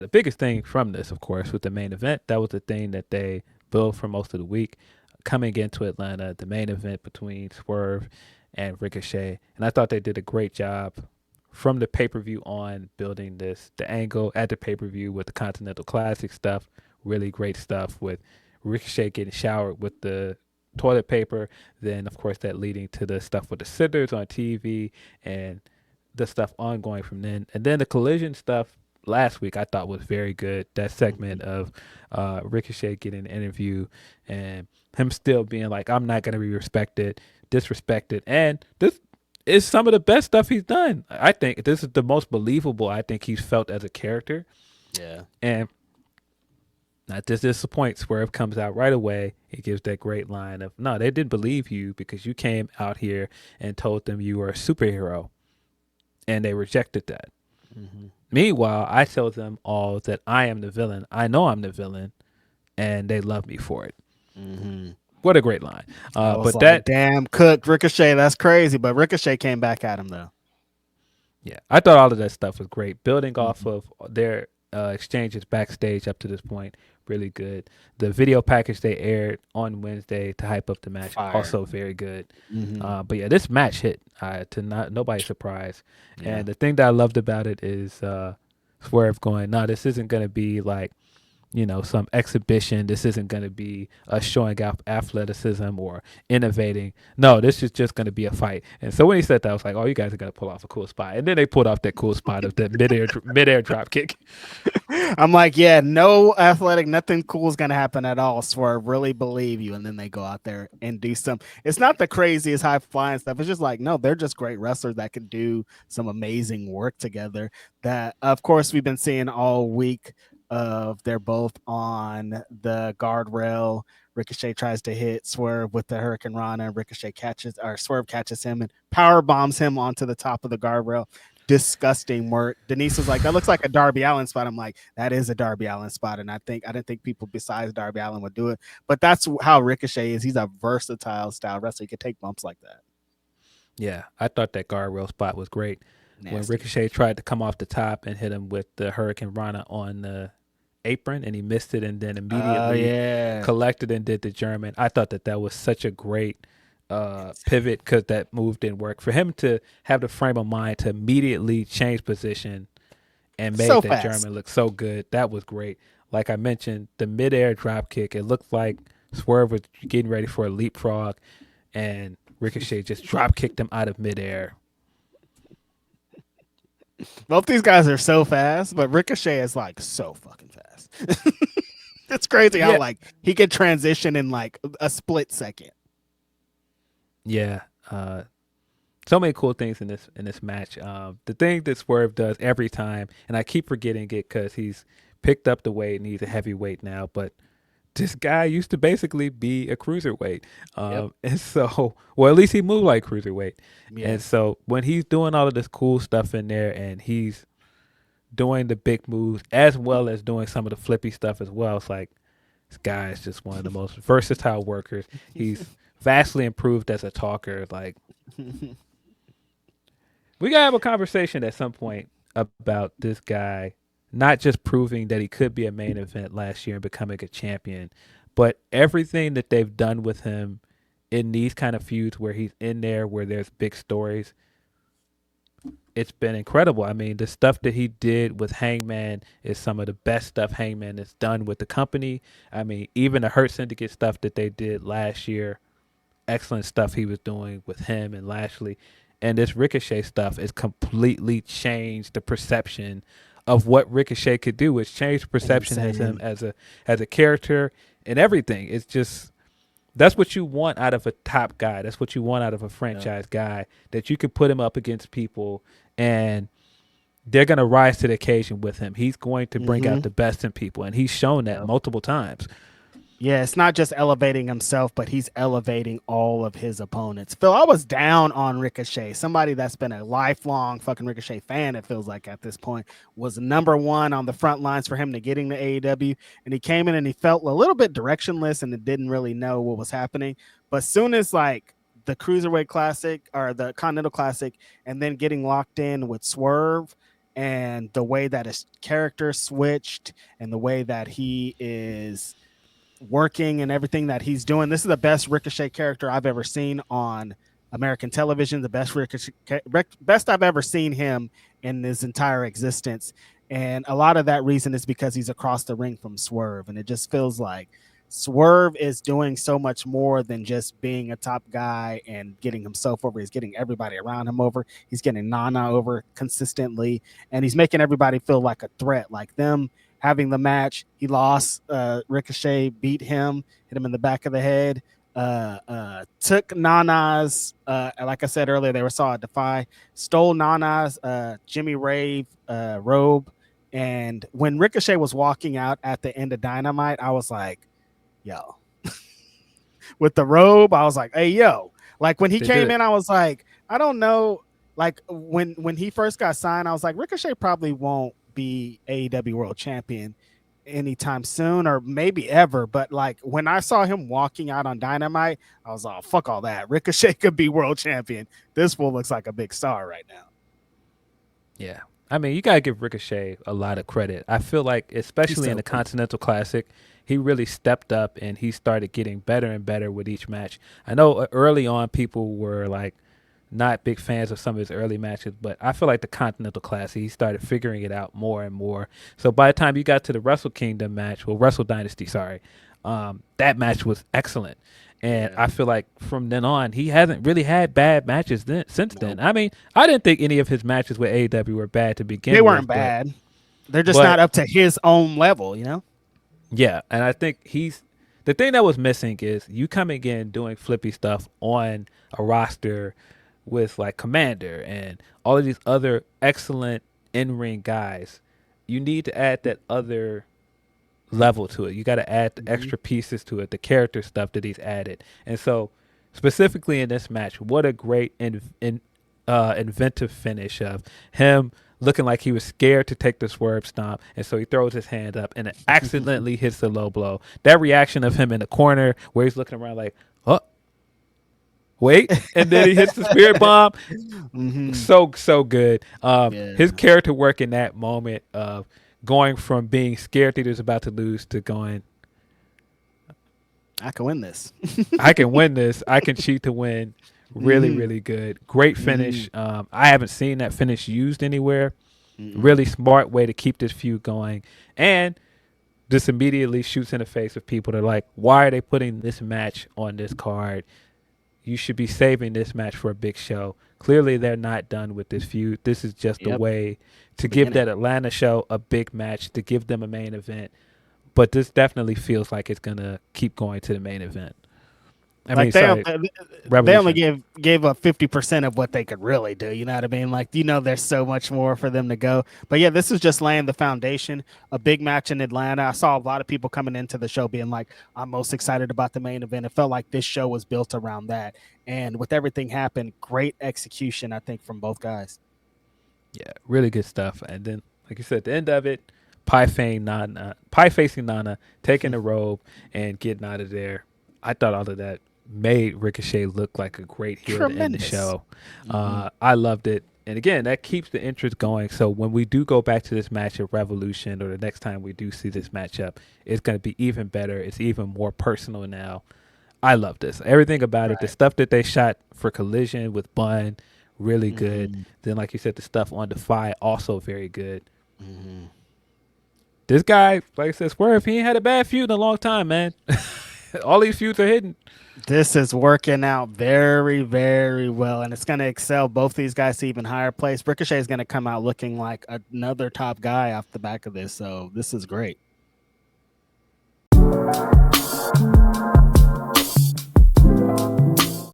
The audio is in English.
the biggest thing from this, of course, with the main event, that was the thing that they built for most of the week. Coming into Atlanta, the main event between Swerve and Ricochet, and I thought they did a great job from the pay per view on building this, the angle at the pay per view with the Continental Classic stuff, really great stuff with Ricochet getting showered with the toilet paper. Then, of course, that leading to the stuff with the scissors on TV and the stuff ongoing from then. And then the collision stuff last week I thought was very good. That segment of Ricochet getting an interview and him still being like, I'm not going to be disrespected. And this is some of the best stuff he's done. I think this is the most believable I think he's felt as a character. Yeah. And not to disappoint, Swerve comes out right away. He gives that great line of, no, they didn't believe you because you came out here and told them you were a superhero. And they rejected that. Mm-hmm. Meanwhile, I tell them all that I am the villain. I know I'm the villain, and they love me for it. Mm-hmm. What a great line. I was But like, that, damn, cooked Ricochet. That's crazy. But Ricochet came back at him, though. yeah, I thought all of that stuff was great. Building off Mm-hmm. of their exchanges backstage up to this point, really good. The video package they aired on Wednesday to hype up the match, Fire. also very good. Mm-hmm. But yeah, this match hit to not nobody's surprise. Yeah. And the thing that I loved about it is Swerve going, no, this isn't going to be like, some exhibition. This isn't going to be showing off athleticism or innovating. No, this is just going to be a fight. And so when he said that, I was like, oh, you guys are going to pull off a cool spot. And then they pulled off that cool spot of the midair drop kick. I'm like, yeah, no athletic, nothing cool is gonna happen at all. Swerve, really believe you, and then they go out there and do some. It's not the craziest high flying stuff. It's just like, no, they're just great wrestlers that can do some amazing work together. That, of course, we've been seeing all week. Of they're both on the guardrail. Ricochet tries to hit Swerve with the Hurricane Rana, and Ricochet catches or Swerve catches him and power bombs him onto the top of the guardrail. Disgusting work. Denise was like, that looks like a Darby Allin spot. I'm like, that is a Darby Allin spot. And I didn't think people besides Darby Allin would do it. But that's how Ricochet is. He's a versatile style wrestler. He can take bumps like that. Yeah, I thought that guardrail spot was great. When Nasty. Ricochet tried to come off the top and hit him with the Hurricane Rana on the apron and he missed it and then Oh immediately yeah. collected and did the German. I thought that was such a great pivot because that move didn't work. For him to have the frame of mind to immediately change position and So made that fast. German look so good, that was great. Like I mentioned, the midair drop kick, it looked like Swerve was getting ready for a leapfrog and Ricochet just drop kicked him out of midair. Both these guys are so fast, but Ricochet is like so fucking fast. It's crazy how Yeah, like he could transition in like a split second. yeah. So many cool things in this match. The thing that Swerve does every time, and I keep forgetting it because he's picked up the weight and he's a heavyweight now, but this guy used to basically be a cruiserweight. Yep. And so, well, at least he moved like cruiserweight. Yeah. And so when he's doing all of this cool stuff in there and he's doing the big moves as well as doing some of the flippy stuff as well, it's like this guy is just one of the most versatile workers. He's vastly improved as a talker. Like, we gotta have a conversation at some point about this guy not just proving that he could be a main event last year and becoming a champion, but everything that they've done with him in these kind of feuds where he's in there where there's big stories. It's been incredible. I mean, the stuff that he did with Hangman is some of the best stuff Hangman has done with the company. I mean, even the Hurt Syndicate stuff that they did last year, excellent stuff he was doing with him and Lashley. And this Ricochet stuff has completely changed the perception of what Ricochet could do. It's changed the perception as him Insane. as a character and everything. It's just that's what you want out of a top guy. That's what you want out of a Yep. franchise guy, that you could put him up against people and they're going to rise to the occasion with him. He's going to bring Mm-hmm. out the best in people, and he's shown that Yep. multiple times. Yeah, it's not just elevating himself, but he's elevating all of his opponents. Phil, I was down on Ricochet. Somebody that's been a lifelong fucking Ricochet fan, it feels like at this point, was number one on the front lines for him to getting to AEW. And he came in and he felt a little bit directionless and didn't really know what was happening. But soon as like the Cruiserweight Classic or the Continental Classic and then getting locked in with Swerve, and the way that his character switched and the way that he is working and everything that he's doing. This is the best Ricochet character I've ever seen on American television. The best best I've ever seen him in his entire existence. And a lot of that reason is because he's across the ring from Swerve, and it just feels like Swerve is doing so much more than just being a top guy and getting himself over. He's getting everybody around him over. He's getting Nana over consistently, and he's making everybody feel like a threat. Like them having the match, he lost. Ricochet beat him, hit him in the back of the head. Took Nana's, like I said earlier, they were saw a Defy, stole Nana's Jimmy Rave robe. And when Ricochet was walking out at the end of Dynamite, I was like, yo, with the robe, I was like, hey, yo. Like when he came in, I was like, I don't know. Like when he first got signed, I was like, Ricochet probably won't be AEW World Champion anytime soon, or maybe ever. But like when I saw him walking out on Dynamite, I was like, oh, fuck all that. Ricochet could be world champion. This fool looks like a big star right now. Yeah. I mean, you got to give Ricochet a lot of credit. I feel like, especially in the Continental Classic, he really stepped up and he started getting better and better with each match. I know early on people were like not big fans of some of his early matches, but I feel like the Continental Classic, he started figuring it out more and more. So by the time you got to the Wrestle Kingdom match, well, Wrestle Dynasty, sorry, that match was excellent. And I feel like from then on, he hasn't really had bad matches since then. I mean, I didn't think any of his matches with AEW were bad to begin with. They weren't bad. They're just not up to his own level, you know? Yeah, and I think the thing that was missing is you coming in doing flippy stuff on a roster with like Commander and all of these other excellent in-ring guys. You need to add that other level to it. You got to add the extra pieces to it, the character stuff that he's added. And so specifically in this match, what a great inventive finish of him looking like he was scared to take the swerve stomp, and so he throws his hand up and it accidentally hits the low blow. That reaction of him in the corner where he's looking around like, oh, wait, and then he hits the spirit bomb. So good. His character work in that moment of going from being scared that he was about to lose to going, I can win this. I can win this. I can cheat to win. Really, really good. Great finish. I haven't seen that finish used anywhere. Really smart way to keep this feud going. And this immediately shoots in the face of people that are like, why are they putting this match on this card? You should be saving this match for a big show. Clearly, they're not done with this feud. This is just a way to give that Atlanta show a big match, to give them a main event. But this definitely feels like it's going to keep going to the main event. I mean, they only gave up 50% of what they could really do. You know what I mean? Like, there's so much more for them to go. But yeah, this is just laying the foundation. A big match in Atlanta. I saw a lot of people coming into the show being like, I'm most excited about the main event. It felt like this show was built around that. And with everything happened, great execution, I think, from both guys. Yeah, really good stuff. And then, like you said, at the end of it, pie facing Nana, taking the robe and getting out of there. I thought all of that made Ricochet look like a great heel to end the show. I loved it. And again, that keeps the interest going. So when we do go back to this match at Revolution, or the next time we do see this matchup, it's going to be even better. It's even more personal now. I love this. Everything about it. The stuff that they shot for Collision with Bun, really good. Then, like you said, the stuff on Defy, also very good. This guy, like I said, Swerve, he ain't had a bad feud in a long time, man. All these feuds are hidden. This is working out very, very well, and it's going to excel both these guys to even higher place. Ricochet is going to come out looking like another top guy off the back of this, so this is great.